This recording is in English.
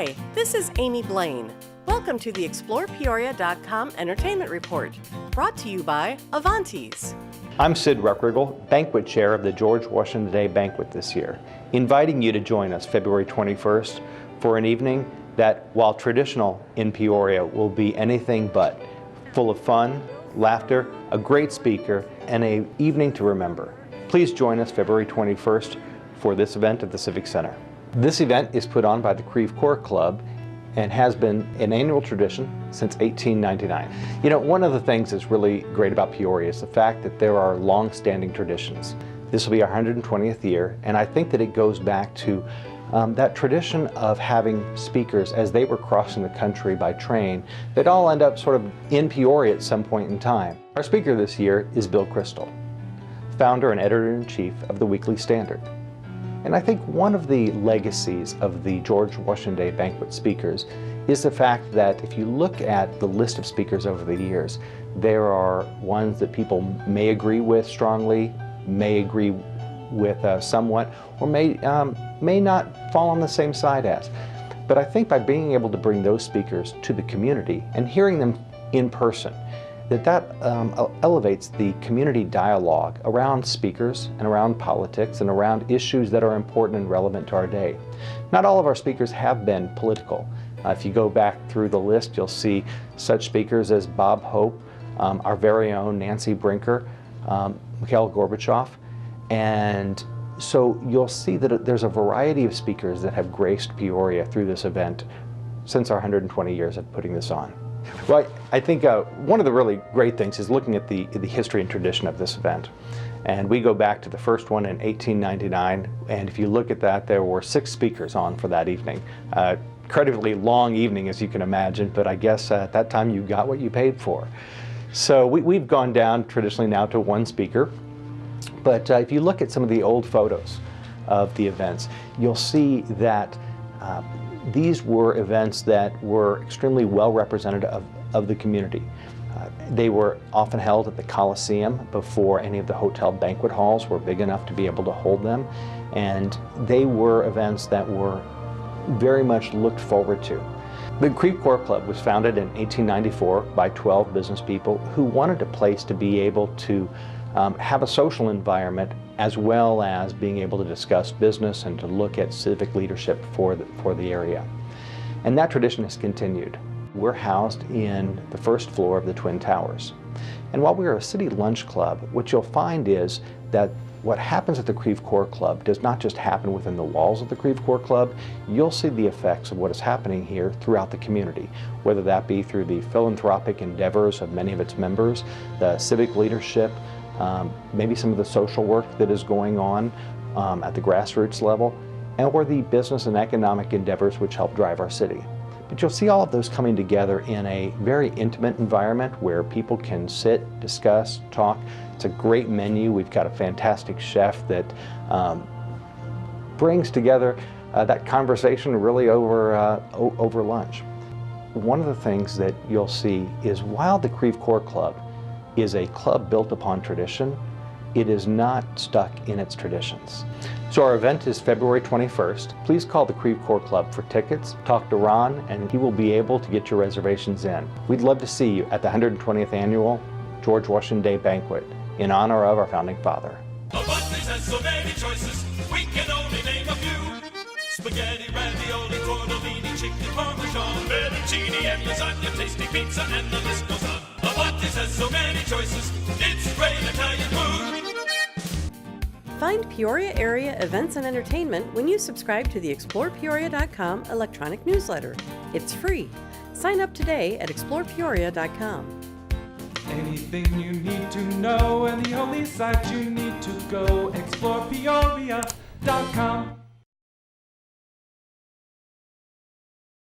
Hi, this is Amy Blaine. Welcome to the ExplorePeoria.com Entertainment Report, brought to you by Avanti's. I'm Sid Ruckrigal, Banquet Chair of the George Washington Day Banquet this year, inviting you to join us February 21st for an evening that, while traditional in Peoria, will be anything but, full of fun, laughter, a great speaker, and an evening to remember. Please join us February 21st for this event at the Civic Center. This event is put on by the Creve Coeur Club and has been an annual tradition since 1899. You know, one of the things that's really great about Peoria is the fact that there are long-standing traditions. This will be our 120th year, and I think that it goes back to that tradition of having speakers as they were crossing the country by train that all end up sort of in Peoria at some point in time. Our speaker this year is Bill Crystal, founder and editor-in-chief of the Weekly Standard. And I think one of the legacies of the George Washington Day Banquet speakers is the fact that if you look at the list of speakers over the years, there are ones that people may agree with strongly, may agree with somewhat, or may not fall on the same side as. But I think by being able to bring those speakers to the community and hearing them in person, that elevates the community dialogue around speakers and around politics and around issues that are important and relevant to our day. Not all of our speakers have been political. If you go back through the list, you'll see such speakers as Bob Hope, our very own Nancy Brinker, Mikhail Gorbachev, and so you'll see that there's a variety of speakers that have graced Peoria through this event since our 120 years of putting this on. Well, I think one of the really great things is looking at the history and tradition of this event. And we go back to the first one in 1899, and if you look at that, there were 6 speakers on for that evening. Incredibly long evening, as you can imagine, but I guess at that time you got what you paid for. So we've gone down traditionally now to 1 speaker, but if you look at some of the old photos of the events, you'll see that these were events that were extremely well representative of the community. They were often held at the Coliseum before any of the hotel banquet halls were big enough to be able to hold them, and they were events that were very much looked forward to. The Creve Coeur Club was founded in 1894 by 12 business people who wanted a place to be able to have a social environment as well as being able to discuss business and to look at civic leadership for the area. And that tradition has continued. We're housed in the first floor of the Twin Towers. And while we're a city lunch club, what you'll find is that what happens at the Creve Coeur Club does not just happen within the walls of the Creve Coeur Club. You'll see the effects of what is happening here throughout the community, whether that be through the philanthropic endeavors of many of its members, the civic leadership, maybe some of the social work that is going on at the grassroots level, or the business and economic endeavors which help drive our city. But you'll see all of those coming together in a very intimate environment where people can sit, discuss, talk. It's a great menu. We've got a fantastic chef that brings together that conversation really over lunch. One of the things that you'll see is while the Creve Coeur Club is a club built upon tradition, it is not stuck in its traditions. So our event is February 21st. Please call the Creve Coeur Club for tickets, talk to Ron, and he will be able to get your reservations in. We'd love to see you at the 120th Annual George Washington Day Banquet in honor of our founding father. Avanti has so many choices, we can only name a few. Spaghetti, ravioli, tortellini, chicken parmesan, fettuccine and lasagna, tasty pizza, and the list goes on. Avanti has so many choices, it's great Italian food. Find Peoria area events and entertainment when you subscribe to the ExplorePeoria.com electronic newsletter. It's free. Sign up today at ExplorePeoria.com. Anything you need to know, and the only site you need to go, ExplorePeoria.com.